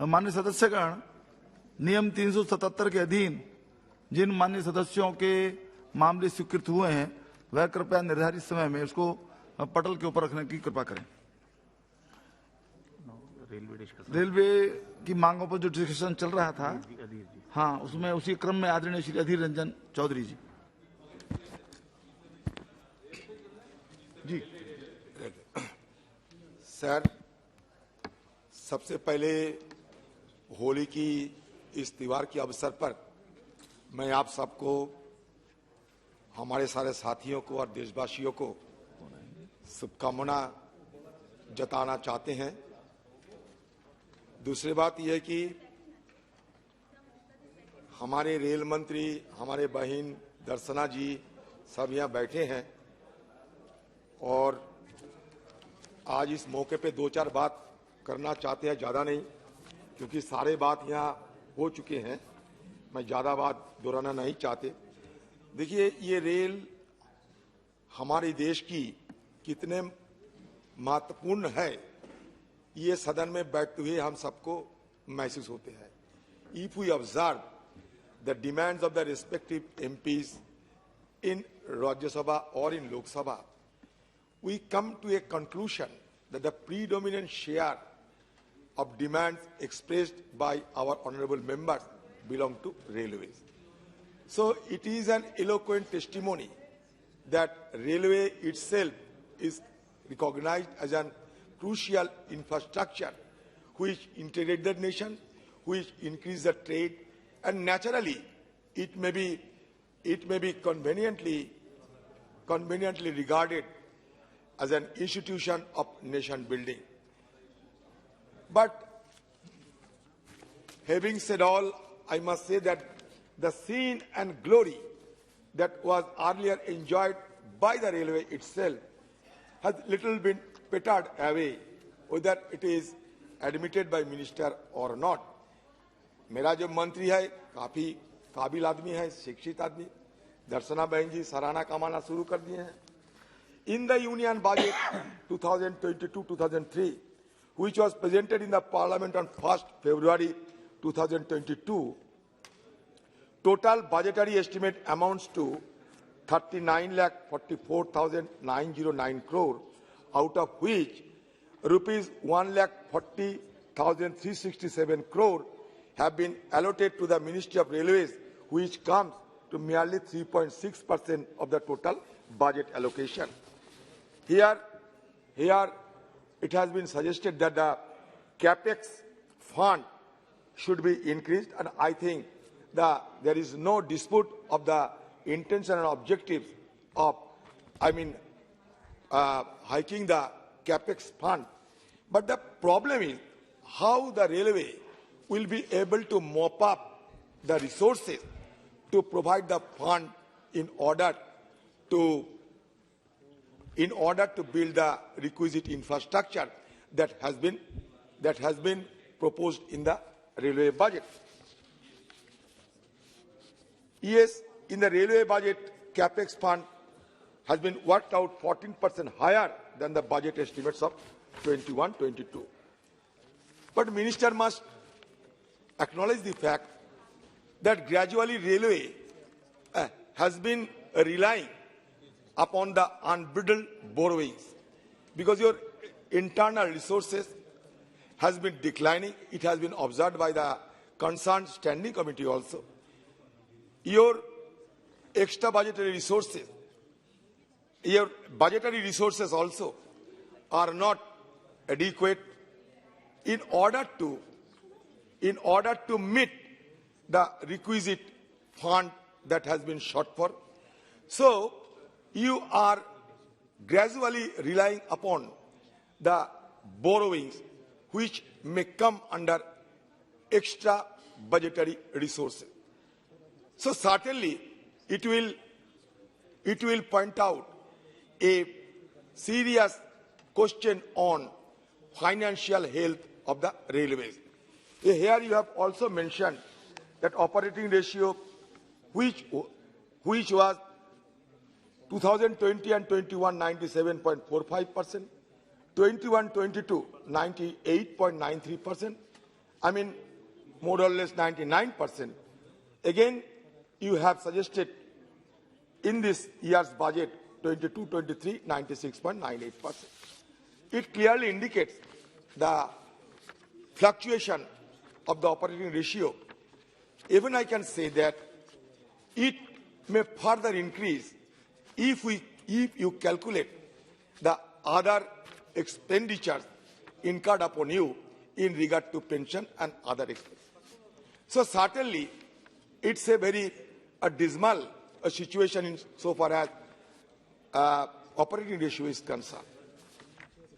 माननीय सदस्यगण, नियम 377 के अधीन जिन माननीय सदस्यों के मामले स्वीकृत हुए हैं वह कृपया निर्धारित समय में उसको पटल के ऊपर रखने की कृपा करें। रेलवे की मांगों पर जो डिस्कशन चल रहा था, हाँ, उसमें उसी क्रम में आदरणीय श्री अधीर रंजन चौधरी जी। जी सर, सबसे पहले होली की इस त्योहार के अवसर पर मैं आप सबको, हमारे सारे साथियों को और देशवासियों को शुभकामना जताना चाहते हैं। दूसरी बात यह है कि हमारे रेल मंत्री, हमारे बहन दर्शना जी सब यहाँ बैठे हैं और आज इस मौके पे दो चार बात करना चाहते हैं, ज़्यादा नहीं, क्योंकि सारे बात यहाँ हो चुके हैं। मैं ज़्यादा बात दोहराना नहीं चाहते। देखिए, ये रेल हमारे देश की कितने महत्वपूर्ण है, ये सदन में बैठते हुए हम सबको महसूस होते हैं। If we observe the demands of the respective MPs in Rajya Sabha और इन Lok Sabha, we come to a conclusion that the predominant share of demands expressed by our honorable members belong to railways. So it is an eloquent testimony that railway itself is recognized as a crucial infrastructure which integrates the nation, which increases the trade, and naturally it may be conveniently regarded as an institution of nation building. But having said all, I must say that the scene and glory that was earlier enjoyed by the railway itself has little been petered away, whether it is admitted by minister or not. मेरा जो मंत्री है काफी काबिल आदमी है, शिक्षित आदमी, दर्शना बहन जी सराहना कमाना शुरू कर दिए हैं। In the Union Budget 2022-2003, which was presented in the Parliament on 1st February 2022, total budgetary estimate amounts to 39,44,909 crore, out of which rupees 1,40,367 crore have been allocated to the Ministry of Railways, which comes to merely 3.6% of the total budget allocation. Here it has been suggested that the capex fund should be increased, and I think there is no dispute of the intention and objectives of, hiking the capex fund. But the problem is how the railway will be able to mop up the resources to provide the fund in order to build the requisite infrastructure that has been proposed in the railway budget. Yes, in the railway budget, capex fund has been worked out 14% higher than the budget estimates of 21-22. But minister must acknowledge the fact that gradually railway has been relying upon the unbridled borrowings, because your internal resources has been declining. It has been observed by the concerned standing committee also. Your extra budgetary resources, your budgetary resources also are not adequate in order to meet the requisite fund that has been sought for. So you are gradually relying upon the borrowings which may come under extra budgetary resources. So certainly it will point out a serious question on financial health of the railways. Here you have also mentioned that operating ratio which was 2020 and 21 97.45%, 21-22 98.93%, I mean, more or less 99%. Again, you have suggested in this year's budget, 22-23, 96.98%. It clearly indicates the fluctuation of the operating ratio. Even I can say that it may further increase if you calculate the other expenditures incurred upon you in regard to pension and other expenses. So certainly, it's a very dismal situation in so far as operating ratio is concerned.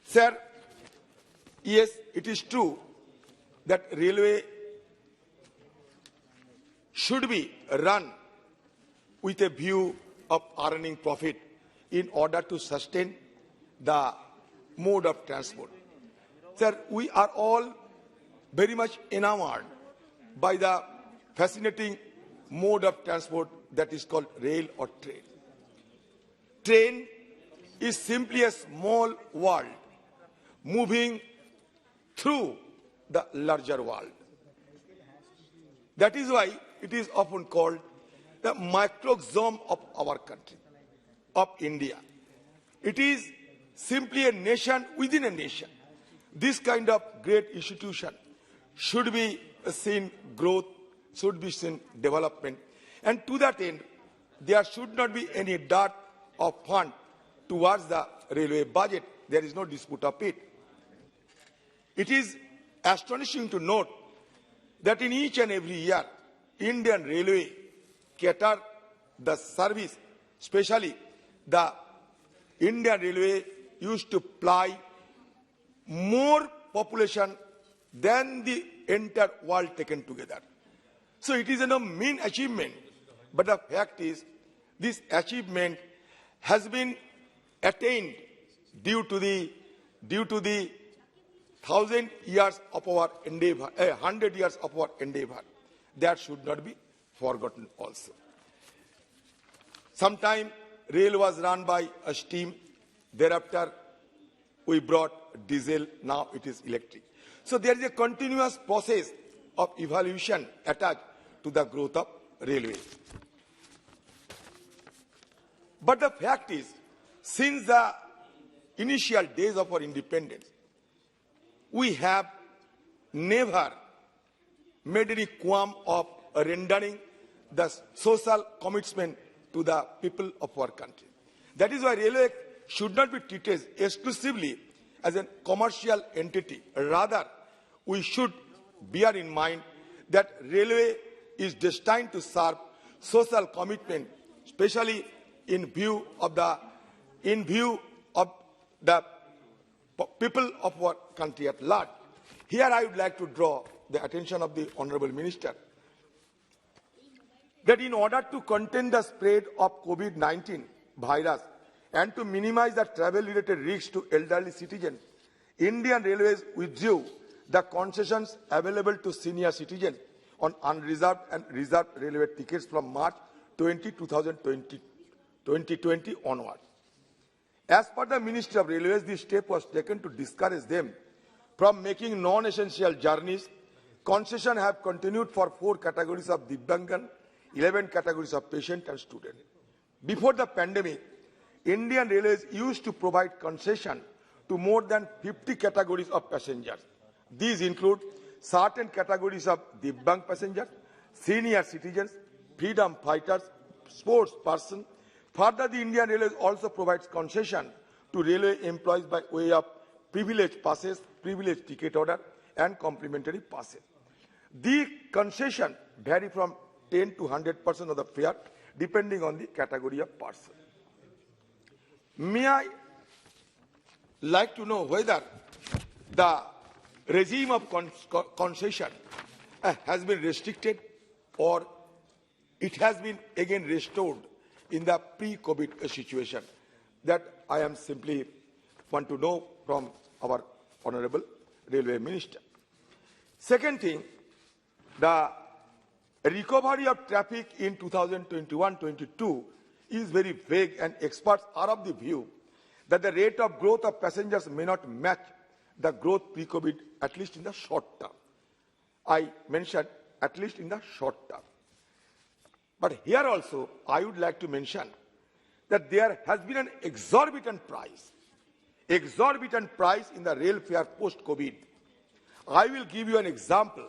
Sir, yes, it is true that railway should be run with a view of earning profit in order to sustain the mode of transport. Sir, we are all very much enamored by the fascinating mode of transport that is called rail or train. Train is simply a small world moving through the larger world. That is why it is often called the microcosm of our country, of India. It is simply a nation within a nation. This kind of great institution should be seen growth, should be seen development. And to that end, there should not be any dearth of fund towards the railway budget. There is no dispute of it. It is astonishing to note that in each and every year, Indian Railway cater the service, especially the Indian Railway used to ply more population than the entire world taken together. So it is a mean achievement, but the fact is this achievement has been attained due to the 1,000 years of our endeavor, 100 years of our endeavor. That should not be forgotten also. Sometime rail was run by a steam, thereafter we brought diesel, now it is electric. So there is a continuous process of evolution attached to the growth of railway. But the fact is, since the initial days of our independence, we have never made any qualm of rendering the social commitment to the people of our country. That is why railway should not be treated exclusively as a commercial entity. Rather, we should bear in mind that railway is destined to serve social commitment, especially in view of the people of our country at large. Here I would like to draw the attention of the Honorable Minister that in order to contain the spread of COVID-19 virus and to minimize the travel-related risks to elderly citizens, Indian Railways withdrew the concessions available to senior citizens on unreserved and reserved railway tickets from March 2020 onward. As per the Ministry of Railways, this step was taken to discourage them from making non-essential journeys. Concessions have continued for 4 categories of Divyangan, 11 categories of patient and student. Before the pandemic, Indian Railways used to provide concession to more than 50 categories of passengers. These include certain categories of Divyang passengers, senior citizens, freedom fighters, sports persons. Further, the Indian Railways also provides concession to railway employees by way of privilege passes, privilege ticket order, and complimentary passes. The concession vary from 10 to 100% of the fare, depending on the category of person. May I like to know whether the regime of concession has been restricted or it has been again restored in the pre-COVID situation? That I am simply want to know from our Honorable Railway Minister. Second thing, the recovery of traffic in 2021-22 is very vague, and experts are of the view that the rate of growth of passengers may not match the growth pre-COVID, at least in the short term. I mentioned, at least in the short term. But here also, I would like to mention that there has been an exorbitant price in the rail fare post-COVID. I will give you an example.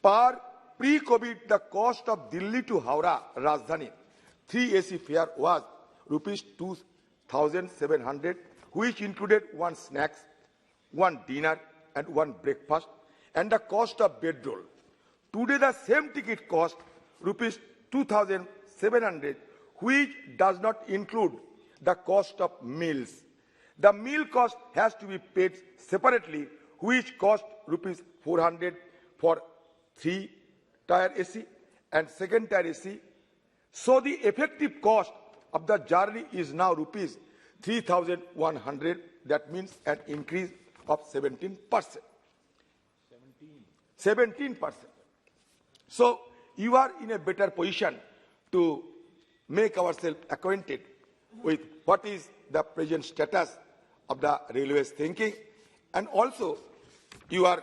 Per pre-COVID, the cost of Delhi to Howrah, Rajdhani, 3 AC fare was rupees 2,700, which included 1 snacks, 1 dinner, and 1 breakfast, and the cost of bedroll. Today, the same ticket cost rupees 2,700, which does not include the cost of meals. The meal cost has to be paid separately, which cost rupees 400 for 3-tier AC and 2nd-tier AC. So the effective cost of the journey is now rupees 3,100. That means an increase of 17%. 17%. So you are in a better position to make ourselves acquainted with what is the present status of the railways thinking, and also you are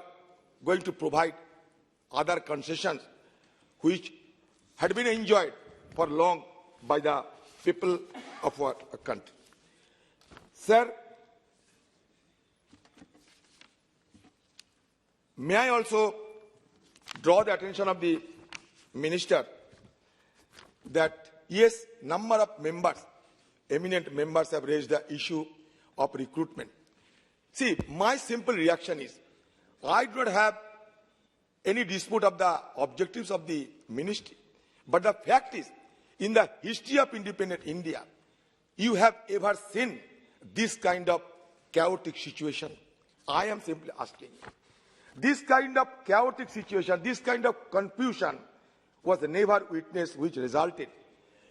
going to provide other concessions which had been enjoyed for long by the people of our country. Sir, may I also draw the attention of the Minister that yes, number of members, eminent members have raised the issue of recruitment. See, my simple reaction is, I do not have any dispute of the objectives of the ministry, but the fact is, in the history of independent India, you have ever seen this kind of chaotic situation? I am simply asking. This kind of chaotic situation, this kind of confusion was never witnessed, which resulted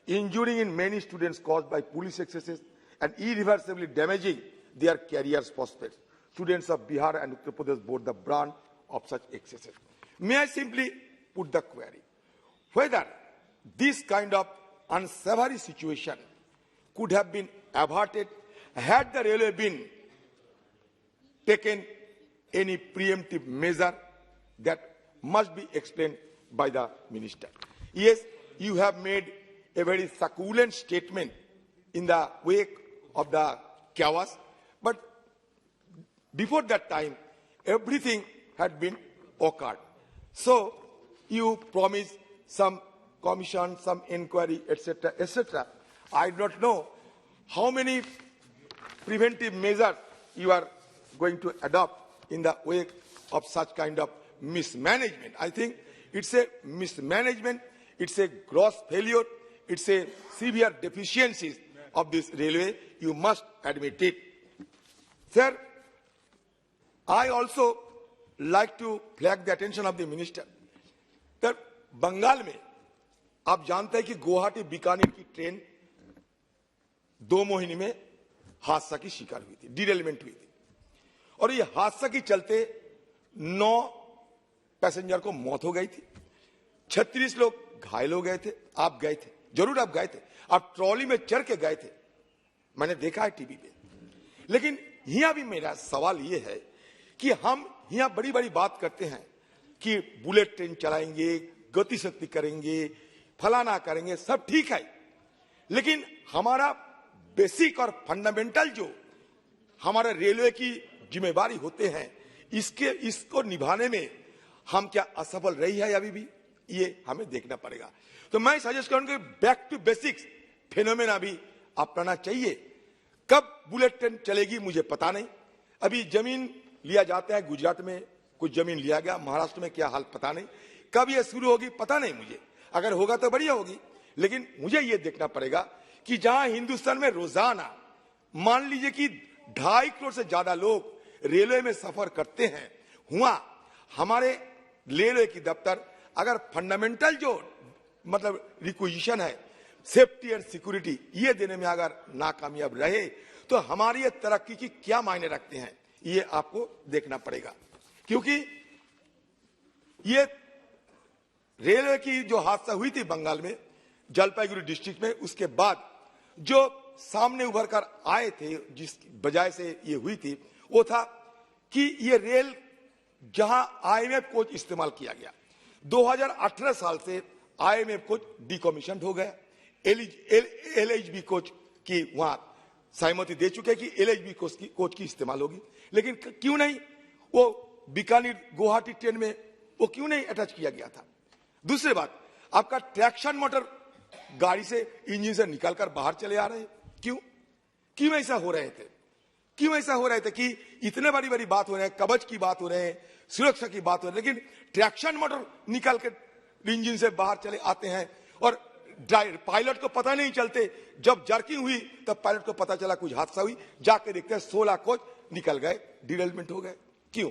injuring in many students caused by police excesses and irreversibly damaging their careers prospects. Students of Bihar and Uttar Pradesh bore the brunt of such excesses. May I simply put the query, whether this kind of unsavory situation could have been averted had the railway been taken any preemptive measure? That must be explained by the minister. Yes, you have made a very succulent statement in the wake of the chaos, but before that time, everything had been occurred. So you promised some commission, some inquiry, etc., etc. I do not know how many preventive measures you are going to adopt in the wake of such kind of mismanagement. I think it's a mismanagement, it's a gross failure, it's a severe deficiencies of this railway. You must admit it. Sir, I also like to flag the attention of the minister that Bengal में आप जानते हैं कि गुवाहाटी बीकानेर की train 2 महीने में हादसा की शिकार हुई थी, डिरेलमेंट हुई थी, और ये हादसा के चलते 9 पैसेंजर को मौत हो गई थी, 36 लोग घायल हो गए थे। आप गए थे, जरूर आप गए थे, आप ट्रॉली में चढ़ के गए थे, मैंने देखा है टीवी पे। लेकिन यहां भी मेरा सवाल ये है कि हम यहां बड़ी बड़ी बात करते हैं कि बुलेट ट्रेन चलाएंगे, गति शक्ति करेंगे, फलाना करेंगे, सब ठीक है, लेकिन हमारा बेसिक और फंडामेंटल जो हमारे रेलवे की जिम्मेवारी होते हैं, इसको निभाने में हम क्या असफल रही है अभी भी, ये हमें देखना पड़ेगा। तो मैं सजेस्ट करूंगा बैक टू बेसिक्स फेनोमेना भी अपनाना चाहिए। कब बुलेट ट्रेन चलेगी मुझे पता नहीं। अभी जमीन लिया जाता है, गुजरात में कुछ जमीन लिया गया, महाराष्ट्र में क्या हाल पता नहीं, कब ये शुरू होगी पता नहीं मुझे। अगर होगा तो बढ़िया होगी, लेकिन मुझे ये देखना पड़ेगा कि जहां हिंदुस्तान में रोजाना मान लीजिए कि 2.5 करोड़ से ज्यादा लोग रेलवे में सफर करते हैं, हुआ हमारे रेलवे की दफ्तर अगर फंडामेंटल जो मतलब रिक्विजिशन है, सेफ्टी एंड सिक्योरिटी, ये देने में अगर नाकामयाब रहे तो हमारी ये तरक्की की क्या मायने रखते हैं, ये आपको देखना पड़ेगा। क्योंकि ये रेलवे की जो हादसा हुई थी बंगाल में, जलपाईगुड़ी डिस्ट्रिक्ट में, उसके बाद जो सामने उभर कर आए थे, जिस वजह से ये हुई थी, वो था कि ये रेल जहां आईएमएफ कोच इस्तेमाल किया गया। 2018 साल से आईएमएफ कोच डिकमीशन हो गया। एलएचबी कोच की वहां सहमति दे चुके कि एलएचबी कोच की इस्तेमाल होगी, लेकिन क्यों नहीं वो बीकानेर गुवाहाटी ट्रेन में वो क्यों नहीं अटैच किया गया था। दूसरी बात, आपका ट्रैक्शन मोटर गाड़ी से इंजन से निकालकर बाहर चले आ रहे हैं, क्यों ऐसा हो रहे थे? क्यों ऐसा हो रहे थे कि इतने बड़ी बड़ी बात हो रहे हैं, कवच की बात हो रहे हैं, सुरक्षा की बात हो रही है, लेकिन ट्रैक्शन मोटर निकाल के इंजन से बाहर चले आते हैं और पायलट को पता नहीं चलते। जब जर्किंग हुई तब पायलट को पता चला कुछ हादसा हुई, जाके देखते हैं 16 कोच निकल गए, डिरेलमेंट हो गए। क्यों?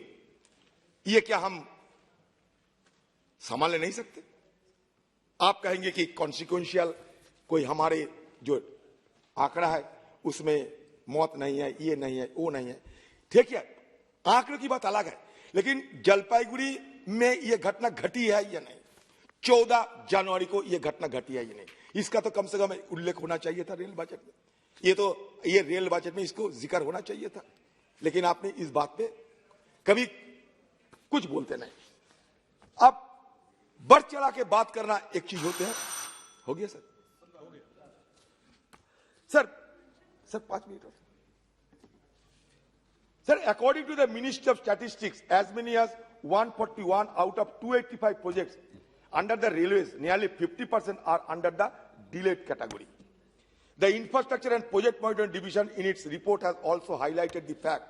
ये क्या हम संभाल नहीं सकते? आप कहेंगे कि कॉन्सिक्वेंशियल कोई हमारे जो आंकड़ा है उसमें मौत नहीं है, ये नहीं है, वो नहीं है, ठीक है, आंकड़े की बात अलग है, लेकिन जलपाईगुड़ी में ये घटना घटी है या नहीं? 14 जनवरी को ये घटना घटी है या नहीं? इसका तो कम से कम उल्लेख होना चाहिए था रेल बजट में। ये रेल बजट में इसको जिक्र होना चाहिए था, लेकिन आपने इस बात पे कभी कुछ बोलते नहीं। अब बढ़ चढ़ा के बात करना एक चीज होते हैं। हो गया सर? सर 5 मिनट और sir, according to the ministry of statistics, as many as 141 out of 285 projects under the railways, nearly 50% are under the delayed category. The Infrastructure and Project Monitoring Division in its report has also highlighted the fact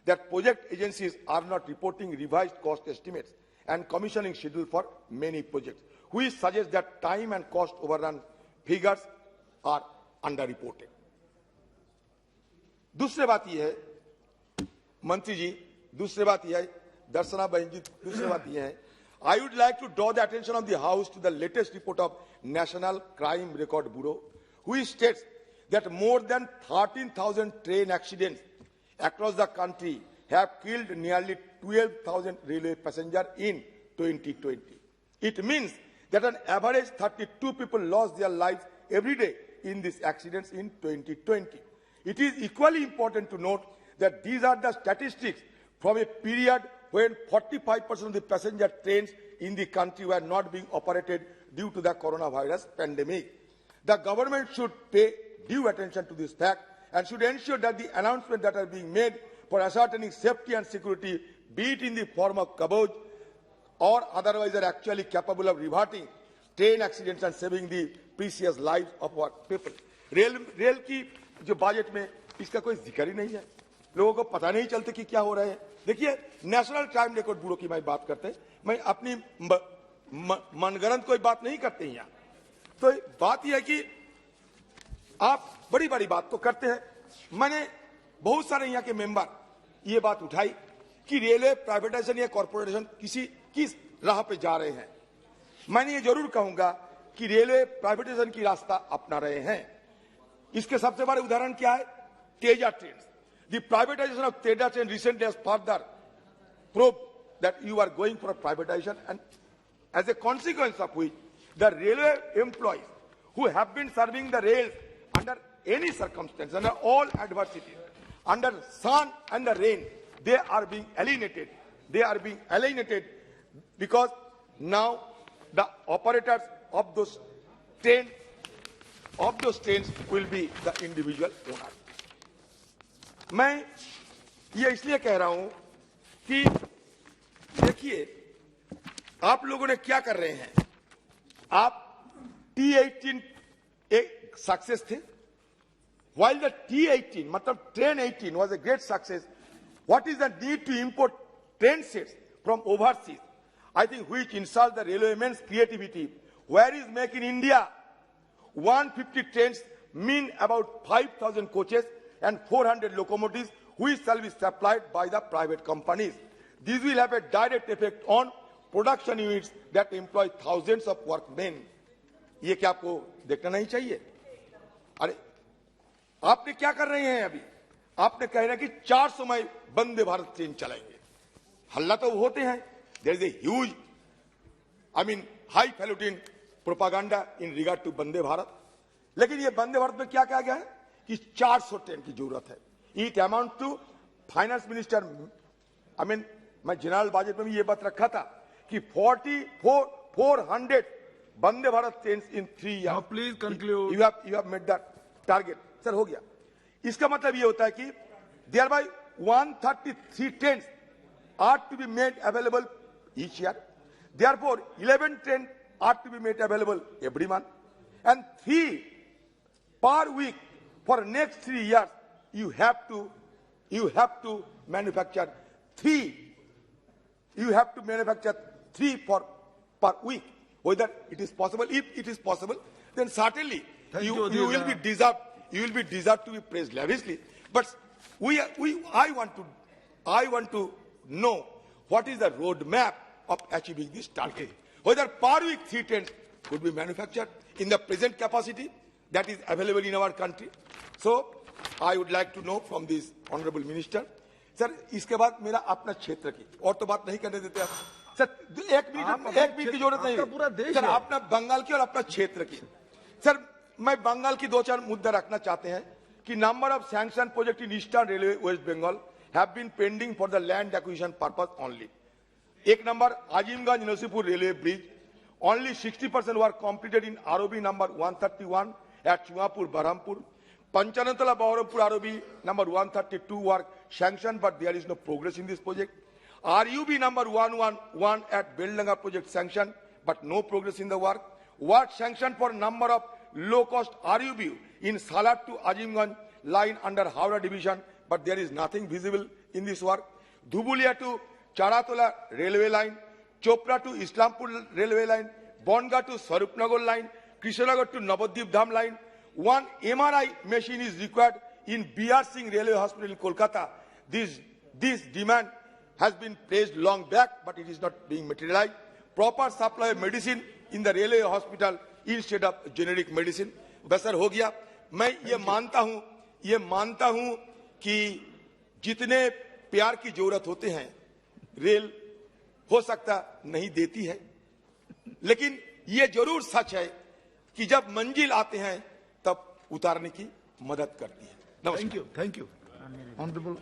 that project agencies are not reporting revised cost estimates and commissioning schedule for many projects, which suggests that time and cost overrun figures are underreported. दूसरी बात यह है मंत्री जी, दूसरी बात यह है दर्शना बहन जी, दूसरी बात यह है, I would like to draw the attention of the House to the latest report of National Crime Record Bureau, which states that more than 13,000 train accidents across the country have killed nearly 12,000 railway passengers in 2020. It means that on average 32 people lost their lives every day in these accidents in 2020. It is equally important to note that these are the statistics from a period when 45% of the passenger trains in the country were not being operated due to the coronavirus pandemic. The government should pay due attention to this fact and should ensure that the announcements that are being made for ascertaining safety and security, be it in the form of coverage or otherwise, are actually capable of reverting train accidents and saving the precious lives of our people. Rail की जो budget में इसका कोई जिक्र ही नहीं है, लोगों को पता नहीं चलते कि क्या हो रहा है। देखिए, नेशनल क्राइम रिकॉर्ड ब्यूरो की मैं बात करते हैं, मैं अपनी मनगढ़ंत कोई बात नहीं करते हैं यहाँ। तो बात यह है कि आप बड़ी बड़ी बात तो करते हैं। मैंने बहुत सारे यहाँ के मेंबर ये बात उठाई कि रेलवे प्राइवेटाइजेशन या कॉर्पोरेशन किस राह पे जा रहे हैं। मैंने ये जरूर कहूंगा कि रेलवे प्राइवेटाइजेशन की रास्ता अपना रहे हैं। इसके सबसे बड़े उदाहरण क्या है? Teja train. The privatization of Teja train recently has further proved that you are going for a privatization, and as a consequence of which, the railway employees who have been serving the rails under any circumstance, under all adversities, under sun and the rain, they are being alienated. They are being alienated because now the operators of those trains will be the individual owners. मैं ये इसलिए कह रहा हूं कि देखिए, आप लोगों ने क्या कर रहे हैं। आप T18 एक सक्सेस थे, while the T18 मतलब train 18 was a great success. What is the need to import train sets from overseas? I think which insults the railwaymen's creativity. Where is Make in India? 150 trains mean about 5,000 coaches and 400 locomotives, which shall be supplied by the private companies. This will have a direct effect on production units that employ thousands of workmen. ये क्या आपको देखना नहीं चाहिए? अरे आपने क्या कर रहे हैं अभी? आपने कह रहे हैं कि 400 माइल वंदे भारत ट्रेन चलाएंगे। हल्ला तो होते हैं। There is a huge, highfalutin propaganda in regard to Vande Bharat. लेकिन ये वंदे भारत में क्या कहा गया है कि 400 ट्रेन की जरूरत है। It amount to finance minister, मैं जनरल बजट में भी ये बात रखा था कि 400 Vande Bharat train in 3 years. Now please conclude. You have met that target. Sir हो गया. इसका मतलब ये होता है कि thereby 133 trains are to be made available each year. Therefore 11 trains are to be made available every month, and 3 per week for next 3 years. You have to manufacture 3. You have to manufacture 3 per week. Whether it is possible, if it is possible, then certainly you will be deserved. You will be deserved to be praised lavishly. But I want to know what is the roadmap of achieving this target. Whether per week 3 trains could be manufactured in the present capacity that is available in our country. So I would like to know from this honorable minister. Sir इसके बाद मेरा अपना क्षेत्र की और तो बात नहीं करने देते आप सर. एक मिनट की जरूरत नहीं है सर. अपना बंगाल की और अपना क्षेत्र की. सर मैं बंगाल की 2-4 मुद्दा रखना चाहते हैं कि number of sanction project in eastern railway west Bengal have been pending for the land acquisition purpose only. एक number Azimganj Narsinghpur railway bridge, only 60% were completed in ROB number 131 at Chuapur Berhampur. Panchanantala Baharampur ROB number 132 were sanctioned, but there is no progress in this project. RUB number 111 at Beldanga project sanctioned, but no progress in the work. Work sanctioned for number of low-cost RUB in Salat to Azimganj line under Howrah division, but there is nothing visible in this work. Dhubulia to Charatola railway line, Chopra to Islampur railway line, Bonga to Sarupnagar line, Krishnanagar to Navadvip Dham line. One MRI machine is required in BR Singh Railway Hospital in Kolkata. This demand has been placed long back, but it is not being materialized. Proper supply of medicine in the railway hospital instead of generic medicine. बस sir हो गया. मैं ये मानता हूँ कि जितने प्यार की जरूरत होते हैं रेल हो सकता नहीं देती है, लेकिन ये जरूर सच है कि जब मंजिल आते हैं तब उतारने की मदद करती है. नमस्कार. Thank you. Honorable.